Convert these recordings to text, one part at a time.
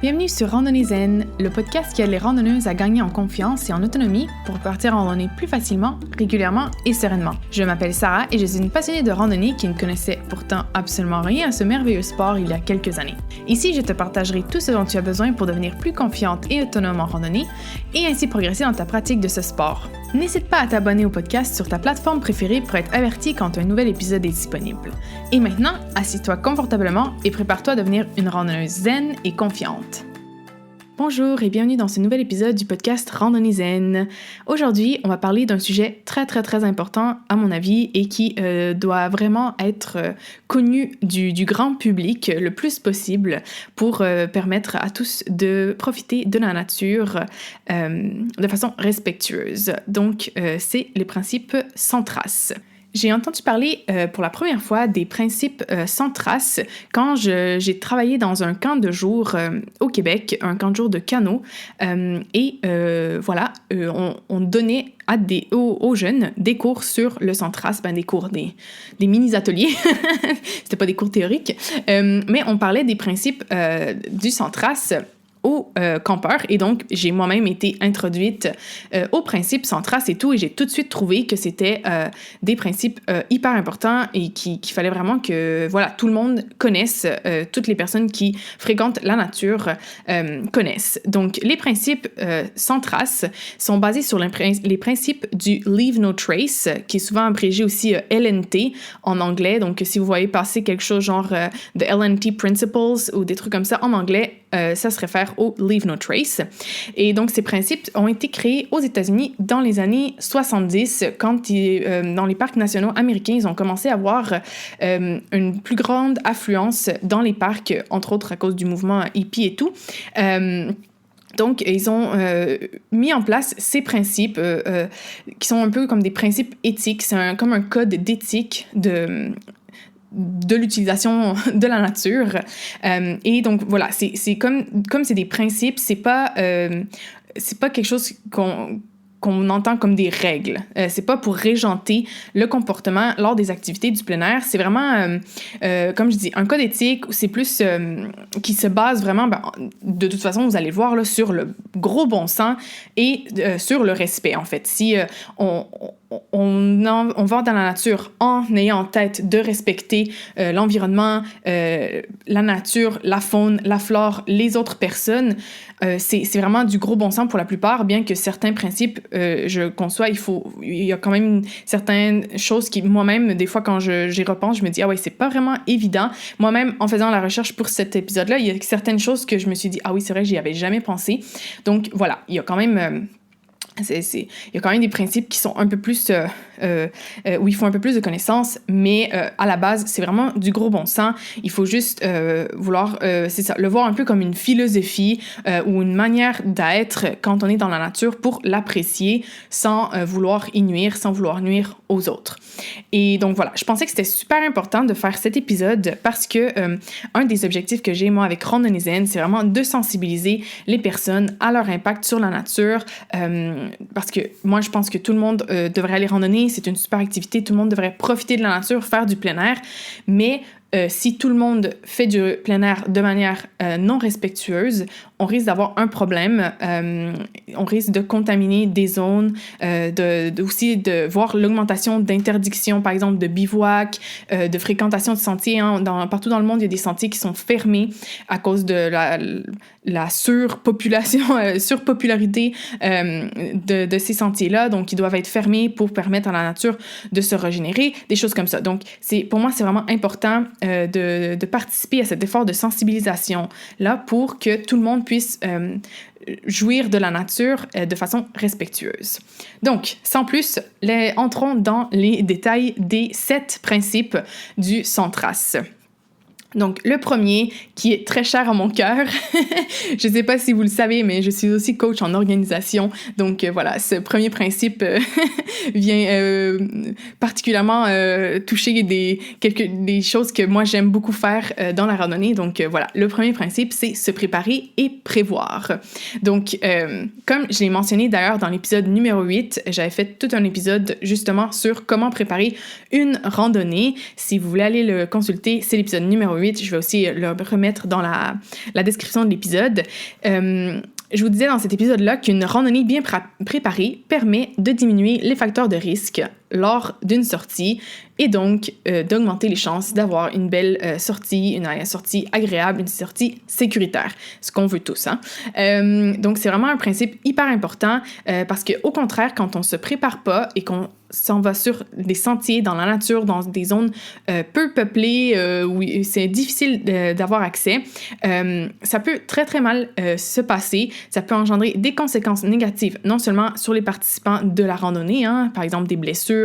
Bienvenue sur Randonnée Zen, le podcast qui aide les randonneuses à gagner en confiance et en autonomie pour partir en randonnée plus facilement, régulièrement et sereinement. Je m'appelle Sarah et je suis une passionnée de randonnée qui ne connaissait pourtant absolument rien à ce merveilleux sport il y a quelques années. Ici, je te partagerai tout ce dont tu as besoin pour devenir plus confiante et autonome en randonnée et ainsi progresser dans ta pratique de ce sport. N'hésite pas à t'abonner au podcast sur ta plateforme préférée pour être averti quand un nouvel épisode est disponible. Et maintenant, assis-toi confortablement et prépare-toi à devenir une randonneuse zen et confiante. Bonjour et bienvenue dans ce nouvel épisode du podcast Randonnée Zen. Aujourd'hui, on va parler d'un sujet très important à mon avis et qui doit vraiment être connu du grand public le plus possible pour permettre à tous de profiter de la nature de façon respectueuse. Donc, c'est les principes sans trace. J'ai entendu parler pour la première fois des principes sans trace quand j'ai travaillé dans un camp de jour au Québec, un camp de jour de canot. On donnait aux jeunes des cours sur le sans trace, des cours, des mini-ateliers. C'était pas des cours théoriques, mais on parlait des principes du sans trace aux campeurs, et donc j'ai moi-même été introduite aux principes sans trace et tout, et j'ai tout de suite trouvé que c'était des principes hyper importants et qu'il fallait vraiment que tout le monde connaisse, toutes les personnes qui fréquentent la nature connaissent. Donc les principes sans trace sont basés sur les principes du Leave No Trace, qui est souvent abrégé aussi LNT en anglais. Donc si vous voyez passer quelque chose genre The LNT Principles ou des trucs comme ça en anglais, ça se réfère au Leave No Trace. Et donc, ces principes ont été créés aux États-Unis dans les années 70, quand dans les parcs nationaux américains, ils ont commencé à avoir une plus grande affluence dans les parcs, entre autres à cause du mouvement hippie et tout. Donc, ils ont mis en place ces principes qui sont un peu comme des principes éthiques. C'est comme un code d'éthique de l'utilisation de la nature. Et donc, voilà, c'est comme c'est des principes, c'est pas quelque chose qu'on entend comme des règles. C'est pas pour régenter le comportement lors des activités du plein air. C'est vraiment, comme je dis, un code éthique. C'est plus qui se base vraiment, de toute façon, vous allez le voir, là, sur le gros bon sens et sur le respect, en fait. Si on va dans la nature en ayant en tête de respecter l'environnement, la nature, la faune, la flore, les autres personnes, c'est vraiment du gros bon sens pour la plupart, bien que certains principes, je conçois, il y a quand même certaines choses qui, moi-même, des fois, quand j'y repense, je me dis, ah ouais, c'est pas vraiment évident. Moi-même, en faisant la recherche pour cet épisode-là, il y a certaines choses que je me suis dit, ah oui, c'est vrai, j'y avais jamais pensé. Donc, voilà, il y a quand même... il y a quand même des principes qui sont un peu plus... où il faut un peu plus de connaissances, mais à la base, c'est vraiment du gros bon sens. Il faut juste vouloir, le voir un peu comme une philosophie ou une manière d'être quand on est dans la nature pour l'apprécier sans vouloir y nuire, sans vouloir nuire aux autres. Et donc voilà, je pensais que c'était super important de faire cet épisode parce que un des objectifs que j'ai, moi, avec Randonnée Zen, c'est vraiment de sensibiliser les personnes à leur impact sur la nature, parce que moi, je pense que tout le monde devrait aller randonner, c'est une super activité, tout le monde devrait profiter de la nature, faire du plein air, mais si tout le monde fait du plein air de manière non respectueuse, on risque d'avoir un problème. On risque de contaminer des zones, aussi de voir l'augmentation d'interdictions, par exemple de bivouac, de fréquentation de sentiers. Partout dans le monde, il y a des sentiers qui sont fermés à cause de la surpopularité de ces sentiers-là. Donc, ils doivent être fermés pour permettre à la nature de se régénérer, des choses comme ça. Donc, pour moi, c'est vraiment important de participer à cet effort de sensibilisation-là pour que tout le monde puisse jouir de la nature de façon respectueuse. Donc, sans plus, entrons dans les détails des 7 principes du sans trace. Donc, le premier, qui est très cher à mon cœur, je ne sais pas si vous le savez, mais je suis aussi coach en organisation. Donc, voilà, ce premier principe vient particulièrement toucher des choses que moi, j'aime beaucoup faire dans la randonnée. Donc, voilà, le premier principe, c'est se préparer et prévoir. Donc, comme je l'ai mentionné d'ailleurs dans l'épisode numéro 8, j'avais fait tout un épisode justement sur comment préparer une randonnée. Si vous voulez aller le consulter, c'est l'épisode numéro 8, je vais aussi le remettre dans la description de l'épisode. Je vous disais dans cet épisode-là qu'une randonnée bien préparée permet de diminuer les facteurs de risque lors d'une sortie et donc d'augmenter les chances d'avoir une belle sortie, une sortie agréable, une sortie sécuritaire, ce qu'on veut tous. Hein? Donc, c'est vraiment un principe hyper important parce qu'au contraire, quand on se prépare pas et qu'on s'en va sur des sentiers dans la nature, dans des zones peu peuplées où c'est difficile d'avoir accès, ça peut très, très mal se passer. Ça peut engendrer des conséquences négatives, non seulement sur les participants de la randonnée, hein, par exemple des blessures,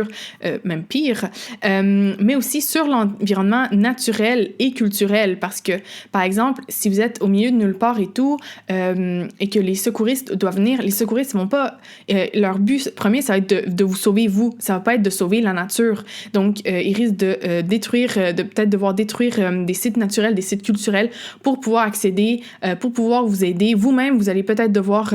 même pire, mais aussi sur l'environnement naturel et culturel parce que, par exemple, si vous êtes au milieu de nulle part et tout, et que les secouristes doivent venir, les secouristes vont pas... leur but premier, ça va être de vous sauver, vous. Ça va pas être de sauver la nature. Donc, ils risquent de détruire, de peut-être devoir détruire des sites naturels, des sites culturels pour pouvoir accéder, pour pouvoir vous aider. Vous-même, vous allez peut-être devoir...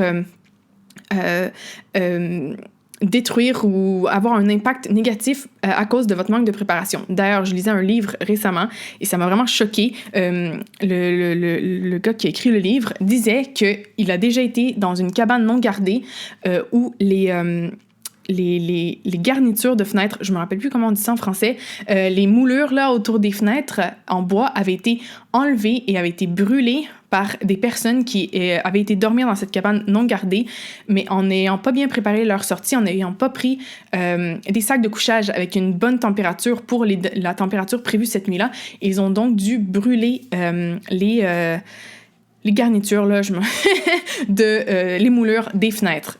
détruire ou avoir un impact négatif à cause de votre manque de préparation. D'ailleurs, je lisais un livre récemment et ça m'a vraiment choqué. Le gars qui a écrit le livre disait qu'il a déjà été dans une cabane non gardée où les garnitures de fenêtres, je me rappelle plus comment on dit ça en français, les moulures là autour des fenêtres en bois avaient été enlevées et avaient été brûlées par des personnes qui avaient été dormir dans cette cabane non gardée, mais en n'ayant pas bien préparé leur sortie, en n'ayant pas pris des sacs de couchage avec une bonne température pour la température prévue cette nuit-là. Ils ont donc dû brûler les garnitures, là, les moulures des fenêtres.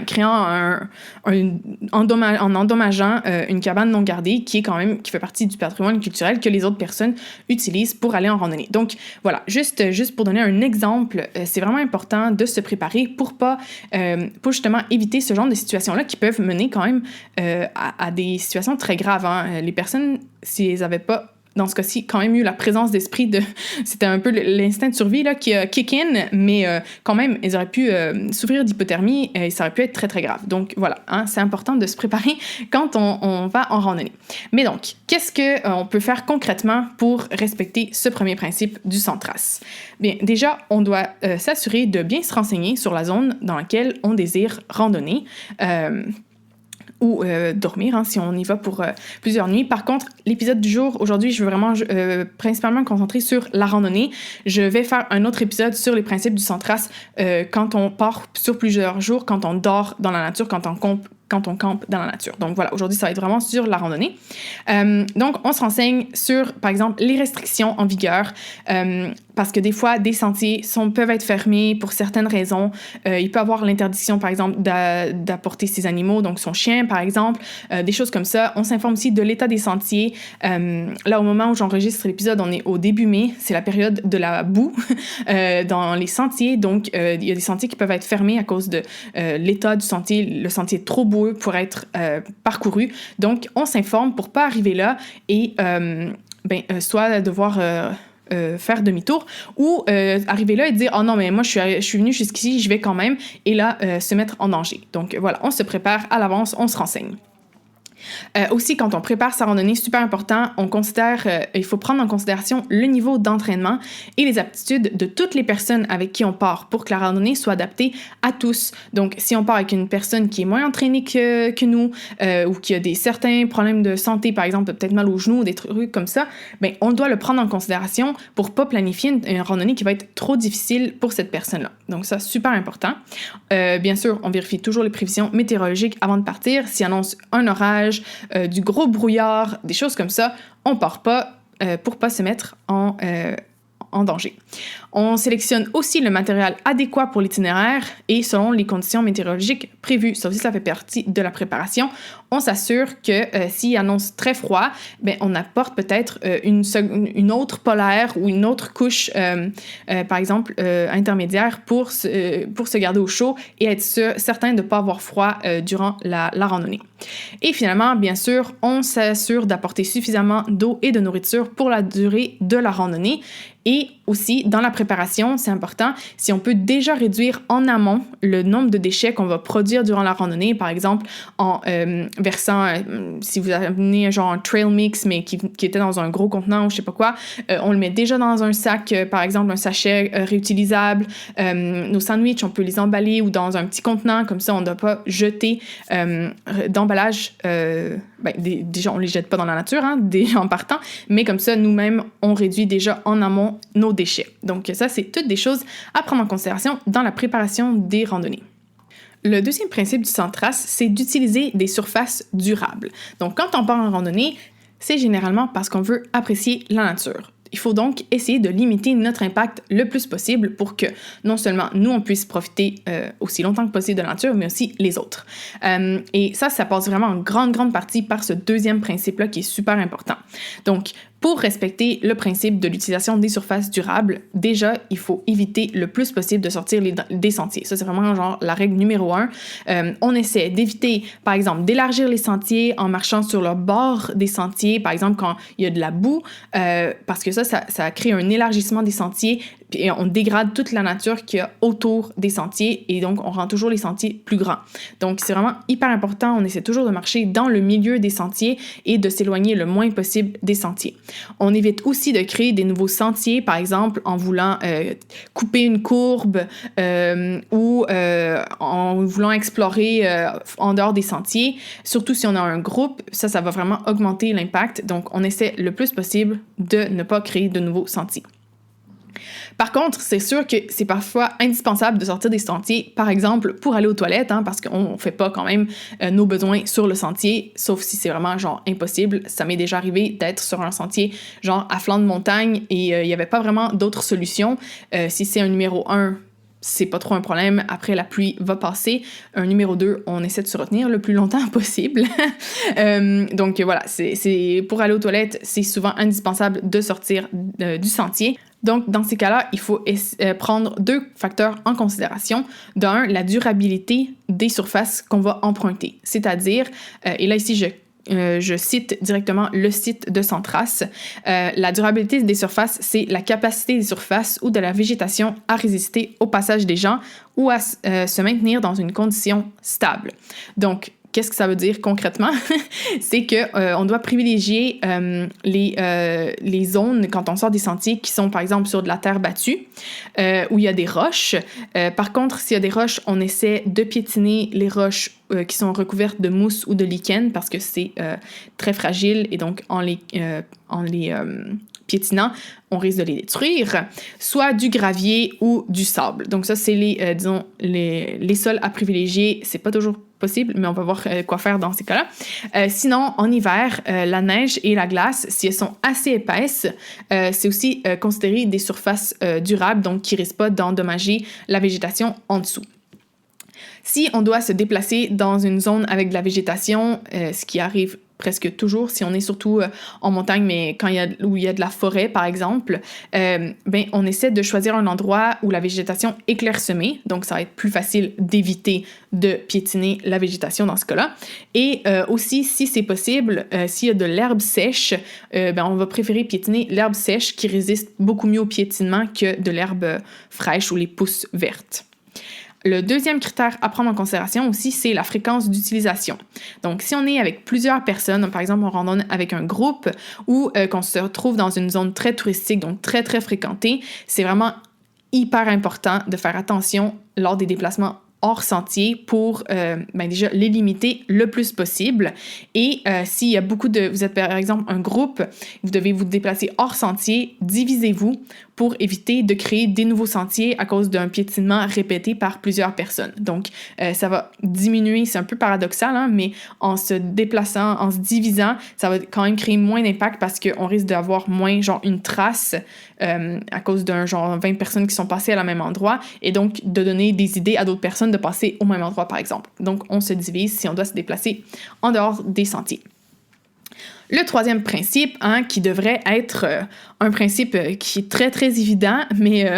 Créant en endommageant une cabane non gardée qui fait partie du patrimoine culturel que les autres personnes utilisent pour aller en randonnée. Donc, voilà, juste pour donner un exemple, c'est vraiment important de se préparer pour justement éviter ce genre de situations-là qui peuvent mener quand même à des situations très graves. Hein. Les personnes, si elles n'avaient pas dans ce cas-ci, quand même eu la présence d'esprit c'était un peu l'instinct de survie là, qui a kick in, mais quand même, ils auraient pu souffrir d'hypothermie et ça aurait pu être très, très grave. Donc voilà, hein, c'est important de se préparer quand on va en randonnée. Mais donc, qu'est-ce qu'on peut faire concrètement pour respecter ce premier principe du sans trace? Bien, déjà, on doit s'assurer de bien se renseigner sur la zone dans laquelle on désire randonner. Ou dormir, hein, si on y va pour plusieurs nuits. Par contre, l'épisode du jour, aujourd'hui, je veux vraiment principalement me concentrer sur la randonnée. Je vais faire un autre épisode sur les principes du sans trace quand on part sur plusieurs jours, quand on dort dans la nature, quand on campe dans la nature. Donc voilà, aujourd'hui, ça va être vraiment sur la randonnée. Donc, on se renseigne sur, par exemple, les restrictions en vigueur, parce que des fois, des sentiers peuvent être fermés pour certaines raisons. Il peut y avoir l'interdiction, par exemple, d'apporter ses animaux, donc son chien, par exemple, des choses comme ça. On s'informe aussi de l'état des sentiers. Là, au moment où j'enregistre l'épisode, on est au début mai. C'est la période de la boue dans les sentiers. Donc, il y a des sentiers qui peuvent être fermés à cause de l'état du sentier. Le sentier est trop beau pour être parcouru. Donc, on s'informe pour pas arriver là et soit devoir faire demi-tour ou arriver là et dire « Oh non, mais moi, je suis venue jusqu'ici, je vais quand même. » et là, se mettre en danger. Donc, voilà, on se prépare à l'avance, on se renseigne. Aussi, quand on prépare sa randonnée, super important, il faut prendre en considération le niveau d'entraînement et les aptitudes de toutes les personnes avec qui on part pour que la randonnée soit adaptée à tous. Donc, si on part avec une personne qui est moins entraînée que nous ou qui a certains problèmes de santé, par exemple, peut-être mal aux genoux, des trucs comme ça, ben, on doit le prendre en considération pour pas planifier une randonnée qui va être trop difficile pour cette personne-là. Donc, ça, super important. Bien sûr, on vérifie toujours les prévisions météorologiques avant de partir. S'il annonce un orage, du gros brouillard, des choses comme ça, on part pas pour pas se mettre en danger. On sélectionne aussi le matériel adéquat pour l'itinéraire et selon les conditions météorologiques prévues. Ça aussi, ça fait partie de la préparation. On s'assure que s'il annonce très froid, ben, on apporte peut-être une autre polaire ou une autre couche, par exemple, intermédiaire pour se garder au chaud et être certain de ne pas avoir froid durant la randonnée. Et finalement, bien sûr, on s'assure d'apporter suffisamment d'eau et de nourriture pour la durée de la randonnée. Et aussi, dans la préparation, c'est important, si on peut déjà réduire en amont le nombre de déchets qu'on va produire durant la randonnée, par exemple en versant, si vous amenez genre un trail mix, mais qui était dans un gros contenant ou je sais pas quoi, on le met déjà dans un sac, par exemple un sachet réutilisable. Nos sandwichs, on peut les emballer ou dans un petit contenant, comme ça on ne doit pas jeter d'emballage. Déjà, on les jette pas dans la nature, déjà en partant, mais comme ça, nous-mêmes, on réduit déjà en amont nos déchets. Donc ça, c'est toutes des choses à prendre en considération dans la préparation des randonnées. Le deuxième principe du sans trace, c'est d'utiliser des surfaces durables. Donc quand on part en randonnée, c'est généralement parce qu'on veut apprécier la nature. Il faut donc essayer de limiter notre impact le plus possible pour que non seulement nous, on puisse profiter aussi longtemps que possible de la nature, mais aussi les autres. Et ça passe vraiment en grande partie par ce deuxième principe-là qui est super important. Donc, pour respecter le principe de l'utilisation des surfaces durables, déjà, il faut éviter le plus possible de sortir des sentiers. Ça, c'est vraiment genre la règle numéro 1. On essaie d'éviter, par exemple, d'élargir les sentiers en marchant sur le bord des sentiers, par exemple, quand il y a de la boue, parce que ça crée un élargissement des sentiers et on dégrade toute la nature qu'il y a autour des sentiers et donc on rend toujours les sentiers plus grands. Donc, c'est vraiment hyper important. On essaie toujours de marcher dans le milieu des sentiers et de s'éloigner le moins possible des sentiers. On évite aussi de créer des nouveaux sentiers, par exemple en voulant couper une courbe ou en voulant explorer en dehors des sentiers. Surtout si on a un groupe, ça va vraiment augmenter l'impact. Donc, on essaie le plus possible de ne pas créer de nouveaux sentiers. Par contre, c'est sûr que c'est parfois indispensable de sortir des sentiers, par exemple pour aller aux toilettes, parce qu'on ne fait pas quand même nos besoins sur le sentier, sauf si c'est vraiment genre impossible. Ça m'est déjà arrivé d'être sur un sentier genre à flanc de montagne et il n'y avait pas vraiment d'autres solutions. Si c'est un numéro 1, c'est pas trop un problème. Après, la pluie va passer. Un numéro 2, on essaie de se retenir le plus longtemps possible. Donc voilà, c'est pour aller aux toilettes, c'est souvent indispensable de sortir du sentier. Donc, dans ces cas-là, il faut prendre 2 facteurs en considération. D'un, la durabilité des surfaces qu'on va emprunter. C'est-à-dire, et là ici, je cite directement le site de Sans Trace. La durabilité des surfaces, c'est la capacité des surfaces ou de la végétation à résister au passage des gens ou à se maintenir dans une condition stable. Donc, qu'est-ce que ça veut dire concrètement? C'est que on doit privilégier les zones quand on sort des sentiers qui sont par exemple sur de la terre battue où il y a des roches. Par contre, s'il y a des roches, on essaie de piétiner les roches qui sont recouvertes de mousse ou de lichen parce que c'est très fragile et donc en les piétinant, on risque de les détruire, soit du gravier ou du sable. Donc ça, c'est les sols à privilégier. C'est pas toujours possible, mais on va voir quoi faire dans ces cas-là. Sinon, en hiver, la neige et la glace, si elles sont assez épaisses, c'est aussi considéré des surfaces durables, donc qui risquent pas d'endommager la végétation en dessous. Si on doit se déplacer dans une zone avec de la végétation, ce qui arrive presque toujours, si on est surtout en montagne, mais où il y a de la forêt, par exemple, on essaie de choisir un endroit où la végétation est clairsemée, donc ça va être plus facile d'éviter de piétiner la végétation dans ce cas-là. Et aussi, si c'est possible, s'il y a de l'herbe sèche, on va préférer piétiner l'herbe sèche qui résiste beaucoup mieux au piétinement que de l'herbe fraîche ou les pousses vertes. Le deuxième critère à prendre en considération aussi, c'est la fréquence d'utilisation. Donc, si on est avec plusieurs personnes, par exemple, on randonne avec un groupe ou qu'on se retrouve dans une zone très touristique, donc très, très fréquentée, c'est vraiment hyper important de faire attention lors des déplacements hors sentier pour déjà les limiter le plus possible. Et s'il y a vous êtes par exemple un groupe, vous devez vous déplacer hors sentier, divisez-vous pour éviter de créer des nouveaux sentiers à cause d'un piétinement répété par plusieurs personnes. Donc, ça va diminuer, c'est un peu paradoxal, mais en se déplaçant, en se divisant, ça va quand même créer moins d'impact parce qu'on risque d'avoir moins, genre, une trace à cause d'un, genre, 20 personnes qui sont passées à la même endroit et donc de donner des idées à d'autres personnes de passer au même endroit, par exemple. Donc, on se divise si on doit se déplacer en dehors des sentiers. Le troisième principe, qui devrait être un principe qui est très, très évident, mais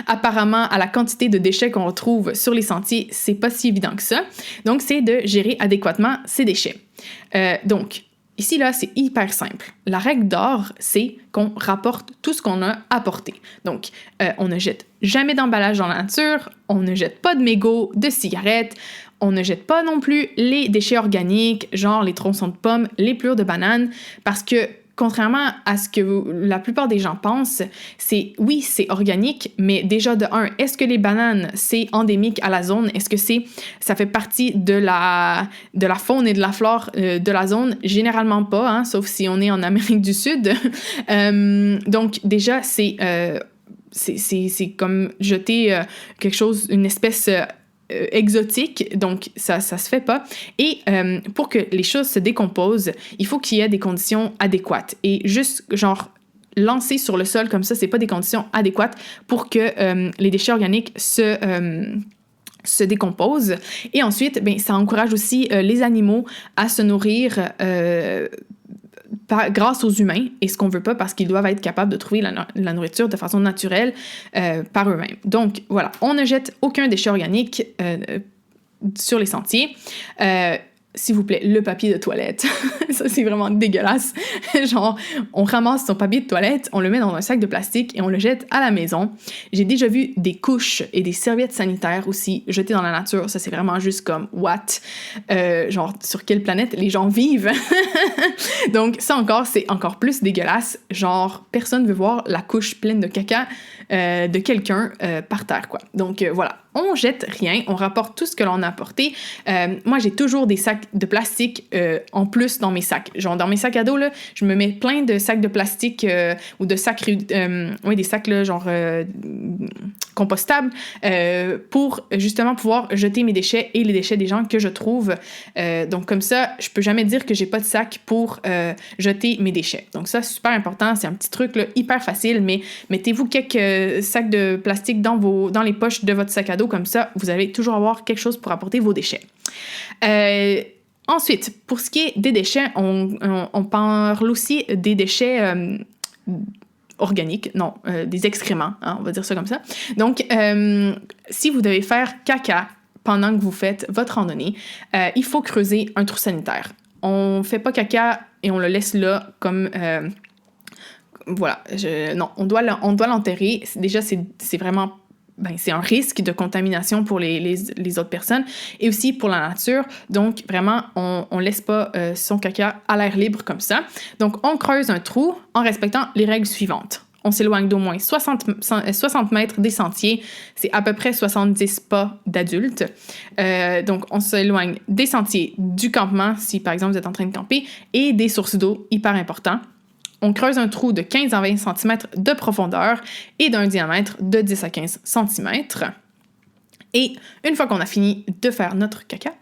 apparemment, à la quantité de déchets qu'on retrouve sur les sentiers, c'est pas si évident que ça. Donc, c'est de gérer adéquatement ces déchets. Donc, Ici, là, c'est hyper simple. La règle d'or, c'est qu'on rapporte tout ce qu'on a apporté. Donc, on ne jette jamais d'emballage dans la nature, on ne jette pas de mégots, de cigarettes, on ne jette pas non plus les déchets organiques, genre les tronçons de pommes, les pelures de bananes, parce que contrairement à ce que la plupart des gens pensent, oui, c'est organique, mais déjà de un, est-ce que les bananes, c'est endémique à la zone? Est-ce que ça fait partie de la faune et de la flore de la zone? Généralement pas, hein, sauf si on est en Amérique du Sud. Donc déjà, c'est comme jeter quelque chose, une espèce exotique, donc ça se fait pas. Et pour que les choses se décomposent, il faut qu'il y ait des conditions adéquates. Et juste, genre, lancer sur le sol comme ça, c'est pas des conditions adéquates pour que les déchets organiques se décomposent. Et ensuite, ben, ça encourage aussi les animaux à se nourrir grâce aux humains, et ce qu'on veut pas parce qu'ils doivent être capables de trouver la nourriture de façon naturelle par eux-mêmes. Donc voilà, on ne jette aucun déchet organique sur les sentiers. S'il vous plaît, le papier de toilette. Ça, c'est vraiment dégueulasse. Genre, on ramasse son papier de toilette, on le met dans un sac de plastique et on le jette à la maison. J'ai déjà vu des couches et des serviettes sanitaires aussi jetées dans la nature. Ça, c'est vraiment juste comme, what? Genre, sur quelle planète les gens vivent? Donc, ça encore, c'est encore plus dégueulasse. Genre, personne veut voir la couche pleine de caca de quelqu'un par terre, quoi. Donc, voilà. On jette rien, on rapporte tout ce que l'on a apporté. Moi, j'ai toujours des sacs de plastique en plus dans mes sacs. Genre, dans mes sacs à dos, là, je me mets plein de sacs de plastique ou de sacs, des sacs, là, genre compostables pour justement pouvoir jeter mes déchets et les déchets des gens que je trouve. Donc, comme ça, je peux jamais dire que j'ai pas de sac pour jeter mes déchets. Donc, ça, c'est super important. C'est un petit truc là, hyper facile, mais mettez-vous quelques sacs de plastique dans les poches de votre sac à dos. Comme ça, vous allez toujours avoir quelque chose pour apporter vos déchets. Ensuite, pour ce qui est des déchets, on parle aussi des déchets organiques, des excréments, hein, on va dire ça comme ça. Donc, si vous devez faire caca pendant que vous faites votre randonnée, il faut creuser un trou sanitaire. On fait pas caca et on le laisse là comme... voilà, on doit l'enterrer. Déjà, c'est vraiment... c'est un risque de contamination pour les autres personnes et aussi pour la nature. Donc, vraiment, on laisse pas son caca à l'air libre comme ça. Donc, on creuse un trou en respectant les règles suivantes. On s'éloigne d'au moins 60 mètres des sentiers. C'est à peu près 70 pas d'adultes. Donc, on s'éloigne des sentiers, du campement, si par exemple vous êtes en train de camper, et des sources d'eau, hyper important. On creuse un trou de 15 à 20 cm de profondeur et d'un diamètre de 10 à 15 cm. Et une fois qu'on a fini de faire notre caca,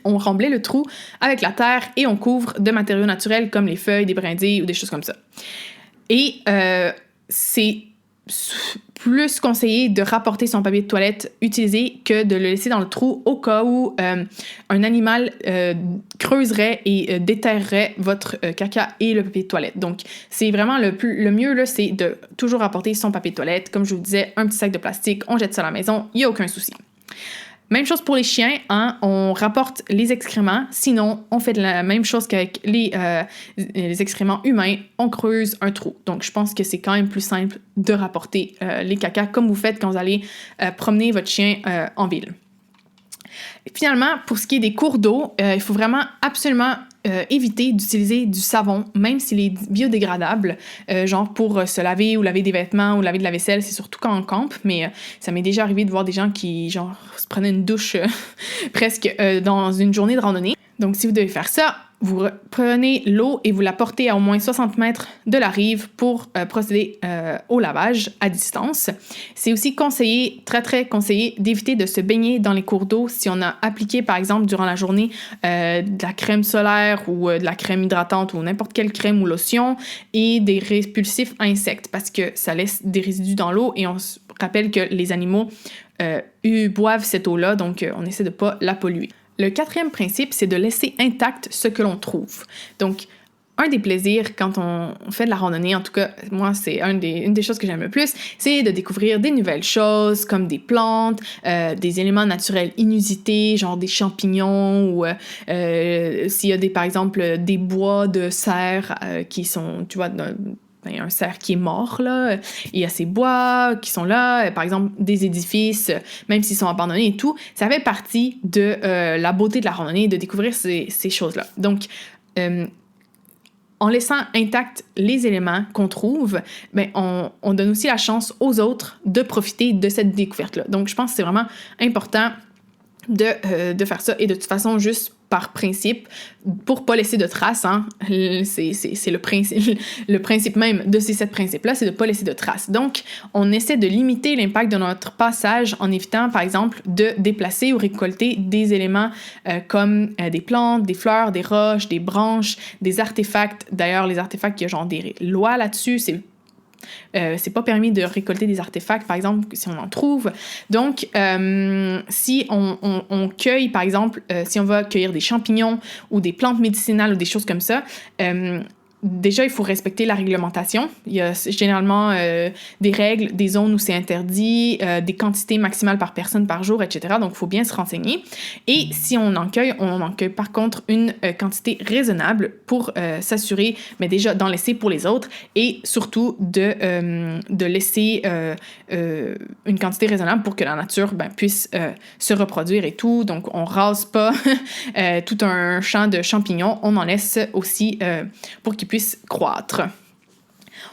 on remblaye le trou avec la terre et on couvre de matériaux naturels comme les feuilles, des brindilles ou des choses comme ça. Et c'est plus conseillé de rapporter son papier de toilette utilisé que de le laisser dans le trou au cas où un animal creuserait et déterrerait votre caca et le papier de toilette. Donc, c'est vraiment le mieux, là, c'est de toujours apporter son papier de toilette. Comme je vous disais, un petit sac de plastique, on jette ça à la maison, il n'y a aucun souci. Même chose pour les chiens, hein, on rapporte les excréments, sinon on fait la même chose qu'avec les excréments humains, on creuse un trou. Donc je pense que c'est quand même plus simple de rapporter les cacas comme vous faites quand vous allez promener votre chien en ville. Et finalement, pour ce qui est des cours d'eau, il faut vraiment absolument éviter d'utiliser du savon, même s'il est biodégradable, genre pour se laver ou laver des vêtements ou laver de la vaisselle, c'est surtout quand on campe, mais ça m'est déjà arrivé de voir des gens qui, genre, se prenaient une douche presque dans une journée de randonnée. Donc, si vous devez faire ça, vous prenez l'eau et vous la portez à au moins 60 mètres de la rive pour procéder au lavage à distance. C'est aussi conseillé, très très conseillé, d'éviter de se baigner dans les cours d'eau si on a appliqué, par exemple, durant la journée, de la crème solaire ou de la crème hydratante ou n'importe quelle crème ou lotion et des répulsifs à insectes parce que ça laisse des résidus dans l'eau et on se rappelle que les animaux boivent cette eau-là, donc on essaie de ne pas la polluer. Le quatrième principe, c'est de laisser intact ce que l'on trouve. Donc, un des plaisirs quand on fait de la randonnée, en tout cas, moi, c'est une des choses que j'aime le plus, c'est de découvrir des nouvelles choses, comme des plantes, des éléments naturels inusités, genre des champignons, ou s'il y a par exemple, des bois de serre qui sont, tu vois, un cerf qui est mort, là. Il y a ces bois qui sont là, par exemple, des édifices, même s'ils sont abandonnés et tout. Ça fait partie de la beauté de la randonnée, de découvrir ces choses-là. Donc, en laissant intacts les éléments qu'on trouve, ben on donne aussi la chance aux autres de profiter de cette découverte-là. Donc, je pense que c'est vraiment important de faire ça. Et de toute façon, juste par principe, pour pas laisser de traces, hein, c'est le principe même de ces 7 principes-là, c'est de pas laisser de traces. Donc, on essaie de limiter l'impact de notre passage en évitant, par exemple, de déplacer ou récolter des éléments comme des plantes, des fleurs, des roches, des branches, des artefacts. D'ailleurs, les artefacts, il y a genre des lois là-dessus, c'est pas permis de récolter des artefacts, par exemple, si on en trouve. Donc, si on cueille, par exemple, si on va cueillir des champignons ou des plantes médicinales ou des choses comme ça, déjà, il faut respecter la réglementation. Il y a généralement des règles, des zones où c'est interdit, des quantités maximales par personne par jour, etc. Donc, il faut bien se renseigner. Et si on en cueille par contre une quantité raisonnable pour s'assurer, mais déjà d'en laisser pour les autres et surtout de laisser une quantité raisonnable pour que la nature puisse se reproduire et tout. Donc, on rase pas tout un champ de champignons. On en laisse aussi pour qu'ils puissent croître.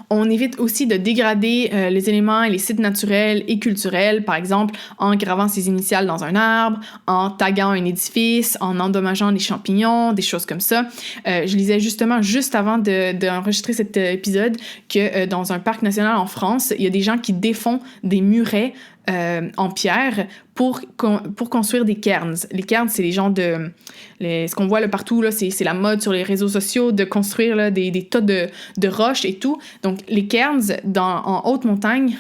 On évite aussi de dégrader les éléments et les sites naturels et culturels, par exemple en gravant ses initiales dans un arbre, en taguant un édifice, en endommageant les champignons, des choses comme ça. Je lisais justement juste avant d'enregistrer cet épisode que dans un parc national en France, il y a des gens qui défont des murets en pierre pour construire des cairns. Les cairns, c'est les gens ce qu'on voit là partout, là, c'est la mode sur les réseaux sociaux de construire là, des tas de roches et tout. Donc, les cairns en haute montagne,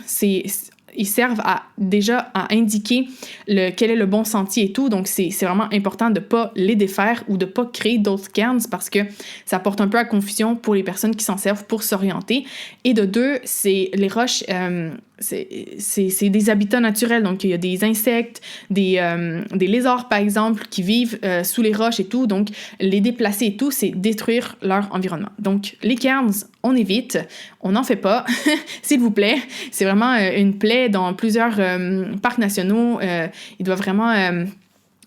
ils servent déjà à indiquer quel est le bon sentier et tout. Donc, c'est vraiment important de ne pas les défaire ou de ne pas créer d'autres cairns parce que ça porte un peu à confusion pour les personnes qui s'en servent pour s'orienter. Et de deux, c'est les roches... c'est des habitats naturels, donc il y a des insectes, des lézards par exemple qui vivent sous les roches et tout, donc les déplacer et tout, c'est détruire leur environnement. Donc les cairns, on évite, on n'en fait pas, s'il vous plaît. C'est vraiment une plaie dans plusieurs parcs nationaux. Il doit vraiment...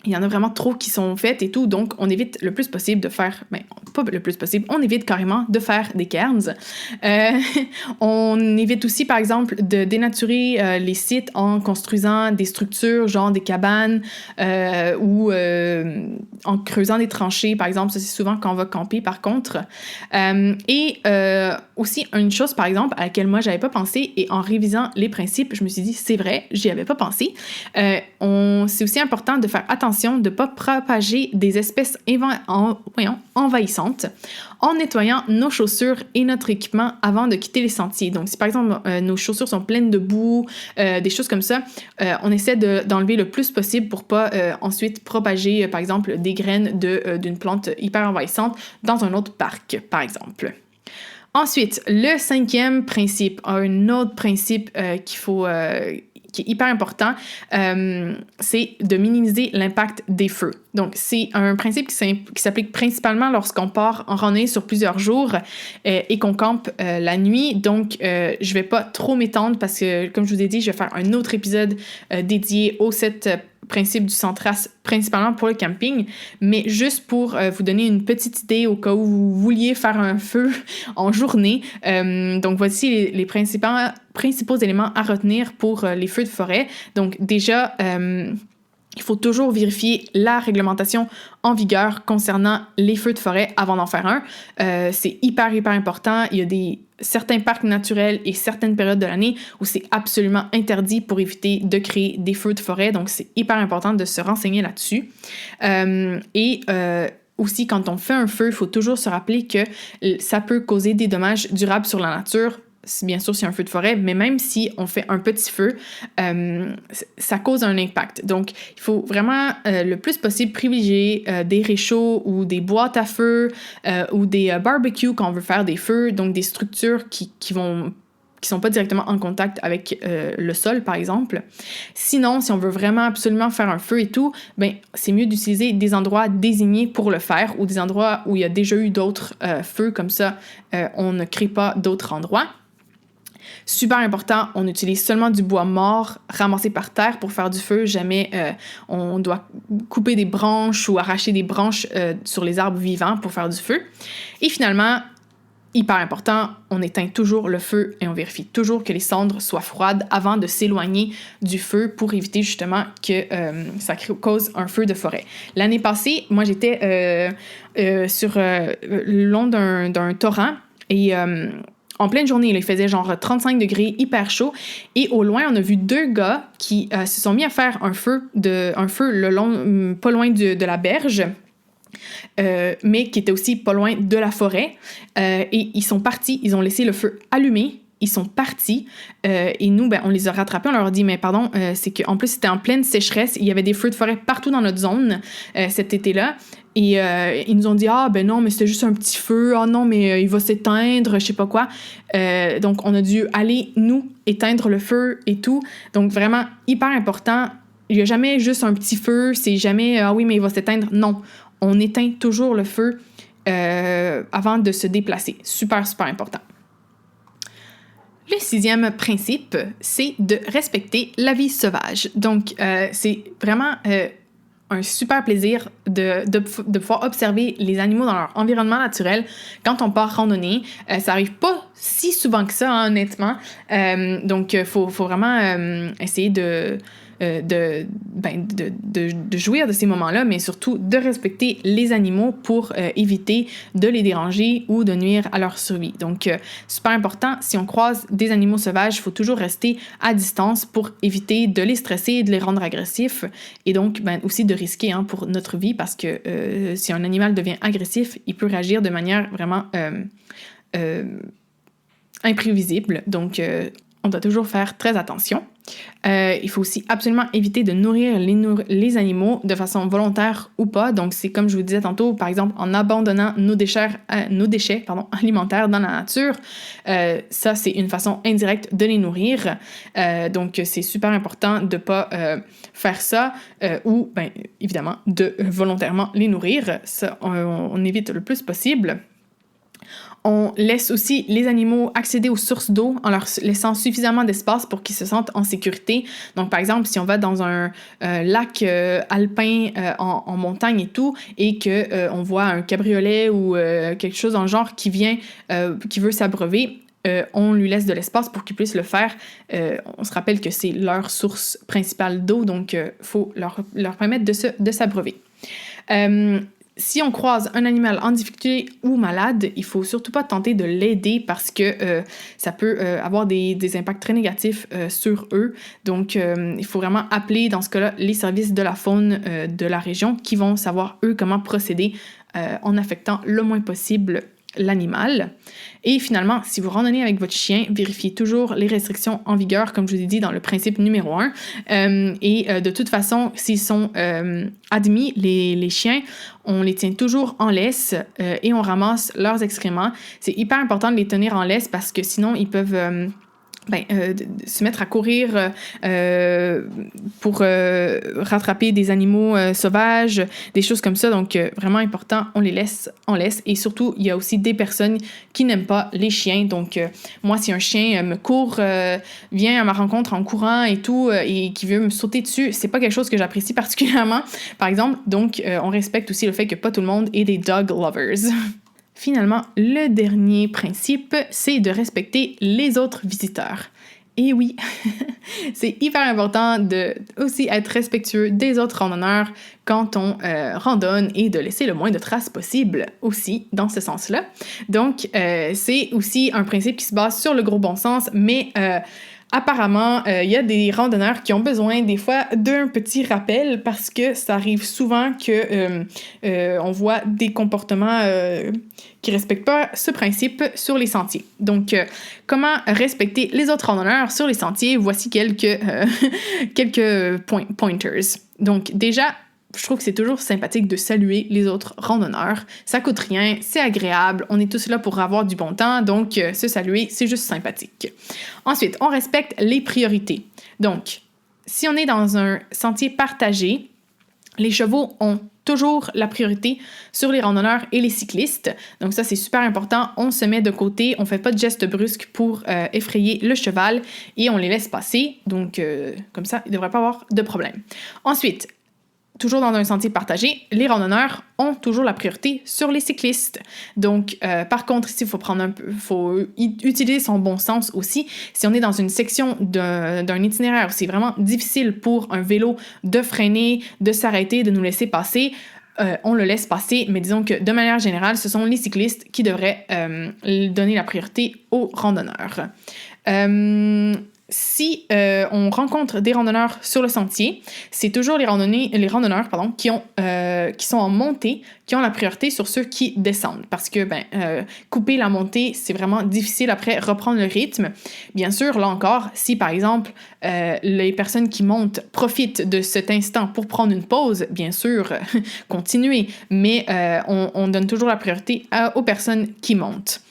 il y en a vraiment trop qui sont faites et tout, donc on évite le plus possible de faire... pas le plus possible, on évite carrément de faire des cairns. On évite aussi, par exemple, de dénaturer les sites en construisant des structures, genre des cabanes, ou en creusant des tranchées, par exemple. Ça, c'est souvent quand on va camper, par contre. Et aussi, une chose, par exemple, à laquelle moi, j'avais pas pensé, et en révisant les principes, je me suis dit, c'est vrai, j'y avais pas pensé. C'est aussi important de faire attention de ne pas propager des espèces envahissantes en nettoyant nos chaussures et notre équipement avant de quitter les sentiers. Donc, si par exemple nos chaussures sont pleines de boue, des choses comme ça, on essaie d'enlever le plus possible pour pas ensuite propager, par exemple, des graines d'une plante hyper envahissante dans un autre parc, par exemple. Ensuite, le 5e principe, un autre principe qui est hyper important, c'est de minimiser l'impact des feux. Donc, c'est un principe qui s'applique principalement lorsqu'on part en randonnée sur plusieurs jours et qu'on campe la nuit. Donc, je vais pas trop m'étendre parce que, comme je vous ai dit, je vais faire un autre épisode dédié aux 7 principes du Centras, principalement pour le camping, mais juste pour vous donner une petite idée au cas où vous vouliez faire un feu en journée. Donc, voici les principaux éléments à retenir pour les feux de forêt. Donc, déjà... il faut toujours vérifier la réglementation en vigueur concernant les feux de forêt avant d'en faire un. C'est hyper important. Il y a certains parcs naturels et certaines périodes de l'année où c'est absolument interdit pour éviter de créer des feux de forêt. Donc, c'est hyper important de se renseigner là-dessus. Aussi, quand on fait un feu, il faut toujours se rappeler que ça peut causer des dommages durables sur la nature bien sûr, s'il y a un feu de forêt, mais même si on fait un petit feu, ça cause un impact. Donc, il faut vraiment le plus possible privilégier des réchauds ou des boîtes à feu ou des barbecues quand on veut faire des feux, donc des structures qui sont pas directement en contact avec le sol, par exemple. Sinon, si on veut vraiment absolument faire un feu et tout, ben c'est mieux d'utiliser des endroits désignés pour le faire ou des endroits où il y a déjà eu d'autres feux, comme ça, on ne crée pas d'autres endroits. Super important, on utilise seulement du bois mort ramassé par terre pour faire du feu. Jamais on doit couper des branches ou arracher des branches sur les arbres vivants pour faire du feu. Et finalement, hyper important, on éteint toujours le feu et on vérifie toujours que les cendres soient froides avant de s'éloigner du feu pour éviter justement que ça cause un feu de forêt. L'année passée, moi j'étais sur le long d'un torrent et en pleine journée, il faisait genre 35 degrés, hyper chaud. Et au loin, on a vu 2 gars qui se sont mis à faire un feu le long, pas loin de la berge. Mais qui était aussi pas loin de la forêt. Et ils sont partis, ils ont laissé le feu allumé, ils sont partis. Et nous, ben, on les a rattrapés, on leur a dit, mais pardon, c'est qu'en plus, c'était en pleine sécheresse, il y avait des feux de forêt partout dans notre zone cet été-là. Et ils nous ont dit, ah ben non, mais c'était juste un petit feu, ah non, mais il va s'éteindre, je sais pas quoi. Donc, on a dû aller, nous, éteindre le feu et tout. Donc, vraiment, hyper important. Il n'y a jamais juste un petit feu, c'est jamais, ah oui, mais il va s'éteindre. Non. On éteint toujours le feu avant de se déplacer. Super, super important. Le 6e principe, c'est de respecter la vie sauvage. Donc, c'est vraiment un super plaisir de pouvoir observer les animaux dans leur environnement naturel quand on part randonner. Ça arrive pas si souvent que ça, hein, honnêtement. Donc, faut vraiment essayer de jouir de ces moments-là, mais surtout de respecter les animaux pour éviter de les déranger ou de nuire à leur survie. Donc, super important, si on croise des animaux sauvages, il faut toujours rester à distance pour éviter de les stresser et de les rendre agressifs, et donc aussi de risquer pour notre vie, parce que si un animal devient agressif, il peut réagir de manière vraiment imprévisible. Donc, on doit toujours faire très attention. Il faut aussi absolument éviter de nourrir les animaux de façon volontaire ou pas. Donc, c'est comme je vous disais tantôt, par exemple, en abandonnant nos déchets alimentaires dans la nature. Ça, c'est une façon indirecte de les nourrir. Donc, c'est super important de ne pas faire ça ou, évidemment, de volontairement les nourrir. Ça, on évite le plus possible. On laisse aussi les animaux accéder aux sources d'eau en leur laissant suffisamment d'espace pour qu'ils se sentent en sécurité. Donc, par exemple, si on va dans un lac alpin en montagne et tout, et qu'on voit un cabriolet ou quelque chose dans le genre qui veut s'abreuver, on lui laisse de l'espace pour qu'ils puissent le faire. On se rappelle que c'est leur source principale d'eau, donc il faut leur permettre de s'abreuver. Si on croise un animal en difficulté ou malade, il faut surtout pas tenter de l'aider parce que ça peut avoir des impacts très négatifs sur eux. Donc, il faut vraiment appeler, dans ce cas-là, les services de la faune de la région qui vont savoir, eux, comment procéder en affectant le moins possible l'animal. Et finalement, si vous randonnez avec votre chien, vérifiez toujours les restrictions en vigueur, comme je vous ai dit dans le principe numéro 1. De toute façon, s'ils sont admis, les chiens, on les tient toujours en laisse et on ramasse leurs excréments. C'est hyper important de les tenir en laisse parce que sinon, ils peuvent se mettre à courir pour rattraper des animaux sauvages, des choses comme ça. Donc, vraiment important, on les laisse en laisse. Et surtout, il y a aussi des personnes qui n'aiment pas les chiens. Donc, moi, si un chien me court, vient à ma rencontre en courant et tout, et qui veut me sauter dessus, c'est pas quelque chose que j'apprécie particulièrement, par exemple. Donc, on respecte aussi le fait que pas tout le monde est des dog lovers. Finalement, le dernier principe, c'est de respecter les autres visiteurs. Et oui, c'est hyper important de aussi être respectueux des autres randonneurs quand on randonne et de laisser le moins de traces possible aussi dans ce sens-là. Donc, c'est aussi un principe qui se base sur le gros bon sens, mais apparemment, il y a des randonneurs qui ont besoin des fois d'un petit rappel parce que ça arrive souvent que on voit des comportements qui respectent pas ce principe sur les sentiers. Donc, comment respecter les autres randonneurs sur les sentiers? Voici quelques pointers. Donc, déjà, je trouve que c'est toujours sympathique de saluer les autres randonneurs. Ça coûte rien, c'est agréable, on est tous là pour avoir du bon temps, donc se saluer, c'est juste sympathique. Ensuite, on respecte les priorités. Donc, si on est dans un sentier partagé, les chevaux ont toujours la priorité sur les randonneurs et les cyclistes. Donc ça, c'est super important. On se met de côté, on fait pas de gestes brusques pour effrayer le cheval et on les laisse passer. Donc, comme ça, il ne devrait pas avoir de problème. Ensuite, toujours dans un sentier partagé, les randonneurs ont toujours la priorité sur les cyclistes. Donc, par contre, ici, faut utiliser son bon sens aussi. Si on est dans une section d'un itinéraire où c'est vraiment difficile pour un vélo de freiner, de s'arrêter, de nous laisser passer, on le laisse passer, mais disons que de manière générale, ce sont les cyclistes qui devraient donner la priorité aux randonneurs. Si on rencontre des randonneurs sur le sentier, c'est toujours les randonneurs qui sont en montée qui ont la priorité sur ceux qui descendent. Parce que couper la montée, c'est vraiment difficile après reprendre le rythme. Bien sûr, là encore, si par exemple les personnes qui montent profitent de cet instant pour prendre une pause, bien sûr, continuez, mais on donne toujours la priorité aux personnes qui montent.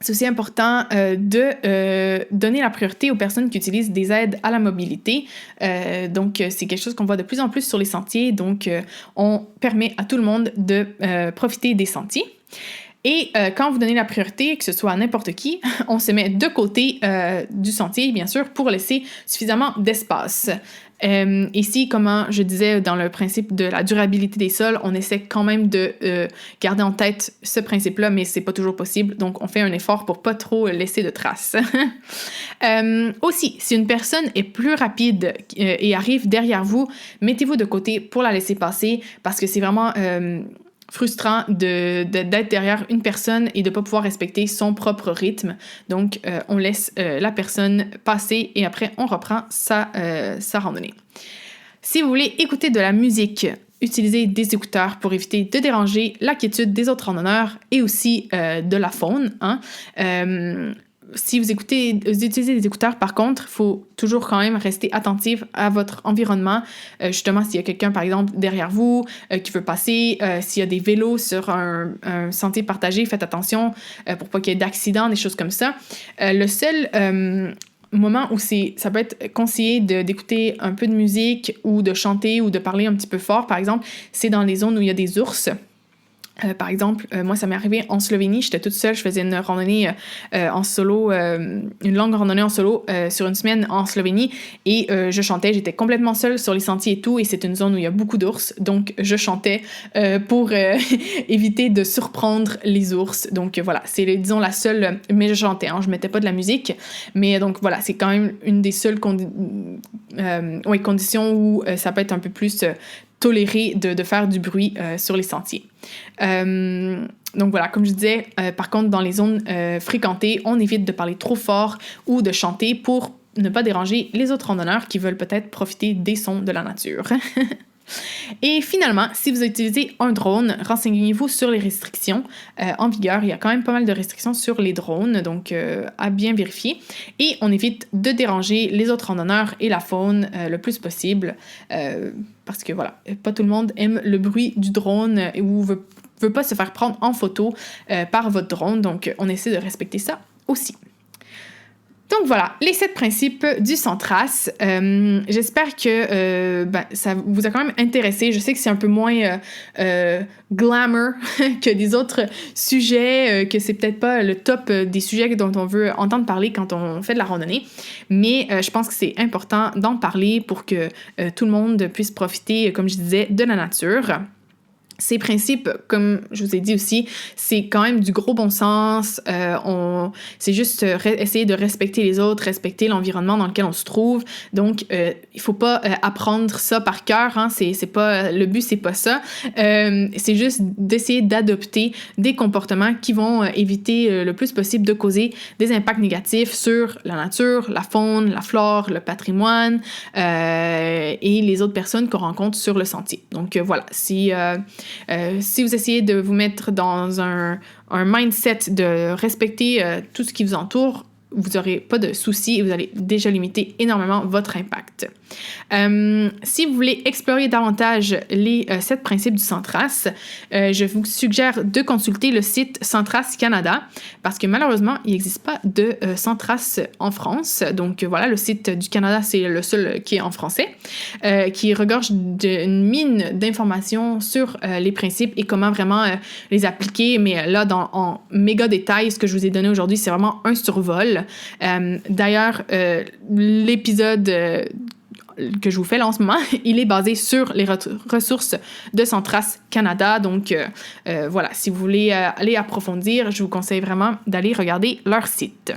C'est aussi important de donner la priorité aux personnes qui utilisent des aides à la mobilité. Donc, c'est quelque chose qu'on voit de plus en plus sur les sentiers. Donc, on permet à tout le monde de profiter des sentiers. Et quand vous donnez la priorité, que ce soit à n'importe qui, on se met de côté du sentier, bien sûr, pour laisser suffisamment d'espace. Ici, comme je disais dans le principe de la durabilité des sols, on essaie quand même de garder en tête ce principe-là, mais c'est pas toujours possible, donc on fait un effort pour pas trop laisser de traces. Aussi, si une personne est plus rapide et arrive derrière vous, mettez-vous de côté pour la laisser passer, parce que c'est vraiment frustrant d'être derrière une personne et de ne pas pouvoir respecter son propre rythme. Donc, on laisse la personne passer et après, on reprend sa randonnée. Si vous voulez écouter de la musique, utilisez des écouteurs pour éviter de déranger la quiétude des autres randonneurs et aussi de la faune. Si vous utilisez des écouteurs, par contre, il faut toujours quand même rester attentif à votre environnement. Justement, s'il y a quelqu'un, par exemple, derrière vous qui veut passer, s'il y a des vélos sur un sentier partagé, faites attention pour pas qu'il y ait d'accidents, des choses comme ça. Le seul moment où ça peut être conseillé d'écouter un peu de musique ou de chanter ou de parler un petit peu fort, par exemple, c'est dans les zones où il y a des ours. Par exemple, moi, ça m'est arrivé en Slovénie. J'étais toute seule. Je faisais une randonnée en solo, une longue randonnée en solo sur une semaine en Slovénie. Et je chantais. J'étais complètement seule sur les sentiers et tout. Et c'est une zone où il y a beaucoup d'ours. Donc, je chantais pour éviter de surprendre les ours. Donc, voilà. C'est, disons, la seule... Mais je chantais, je mettais pas de la musique. Mais donc, voilà. C'est quand même une des seules conditions où ça peut être un peu plus... toléré de faire du bruit sur les sentiers. Donc voilà, comme je disais, par contre, dans les zones fréquentées, on évite de parler trop fort ou de chanter pour ne pas déranger les autres randonneurs qui veulent peut-être profiter des sons de la nature. Et finalement, si vous utilisez un drone, renseignez-vous sur les restrictions en vigueur. Il y a quand même pas mal de restrictions sur les drones, donc à bien vérifier. Et on évite de déranger les autres randonneurs et la faune le plus possible, parce que voilà, pas tout le monde aime le bruit du drone ou veut pas se faire prendre en photo par votre drone, donc on essaie de respecter ça aussi. Donc voilà, les 7 principes du Centras. J'espère que ça vous a quand même intéressé. Je sais que c'est un peu moins glamour que des autres sujets, que c'est peut-être pas le top des sujets dont on veut entendre parler quand on fait de la randonnée. Mais je pense que c'est important d'en parler pour que tout le monde puisse profiter, comme je disais, de la nature. Ces principes, comme je vous ai dit aussi, c'est quand même du gros bon sens. C'est juste essayer de respecter les autres, respecter l'environnement dans lequel on se trouve. Donc, il faut pas apprendre ça par cœur. Hein, c'est pas le but, c'est pas ça. C'est juste d'essayer d'adopter des comportements qui vont éviter le plus possible de causer des impacts négatifs sur la nature, la faune, la flore, le patrimoine et les autres personnes qu'on rencontre sur le sentier. Donc voilà, si vous essayez de vous mettre dans un mindset de respecter tout ce qui vous entoure, vous n'aurez pas de soucis et vous allez déjà limiter énormément votre impact. Si vous voulez explorer davantage les 7 principes du Centras, je vous suggère de consulter le site Centras Canada parce que malheureusement, il n'existe pas de Centras en France. Donc voilà, le site du Canada, c'est le seul qui est en français, qui regorge d'une mine d'informations sur les principes et comment vraiment les appliquer. Mais là, en méga détail, ce que je vous ai donné aujourd'hui, c'est vraiment un survol. D'ailleurs, l'épisode que je vous fais là en ce moment, il est basé sur les ressources de Centras Canada. Donc voilà, si vous voulez aller approfondir, je vous conseille vraiment d'aller regarder leur site.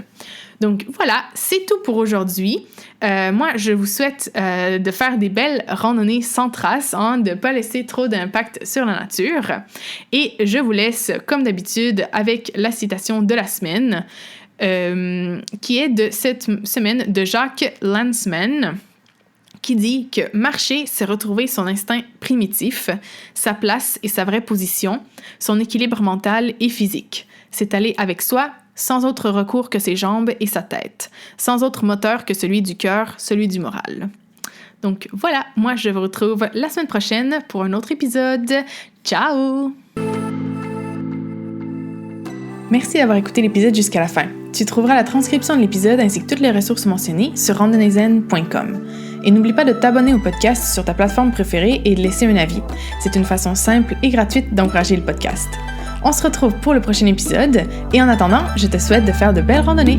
Donc voilà, c'est tout pour aujourd'hui. Moi, je vous souhaite de faire des belles randonnées sans traces, hein, de ne pas laisser trop d'impact sur la nature. Et je vous laisse, comme d'habitude, avec la citation de la semaine, qui est de cette semaine de Jacques Lanzmann, qui dit que marcher, c'est retrouver son instinct primitif, sa place et sa vraie position, son équilibre mental et physique. C'est aller avec soi, sans autre recours que ses jambes et sa tête, sans autre moteur que celui du cœur, celui du moral. Donc voilà, moi je vous retrouve la semaine prochaine pour un autre épisode. Ciao! Merci d'avoir écouté l'épisode jusqu'à la fin. Tu trouveras la transcription de l'épisode ainsi que toutes les ressources mentionnées sur randonneyzen.com. Et n'oublie pas de t'abonner au podcast sur ta plateforme préférée et de laisser un avis. C'est une façon simple et gratuite d'encourager le podcast. On se retrouve pour le prochain épisode et en attendant, je te souhaite de faire de belles randonnées.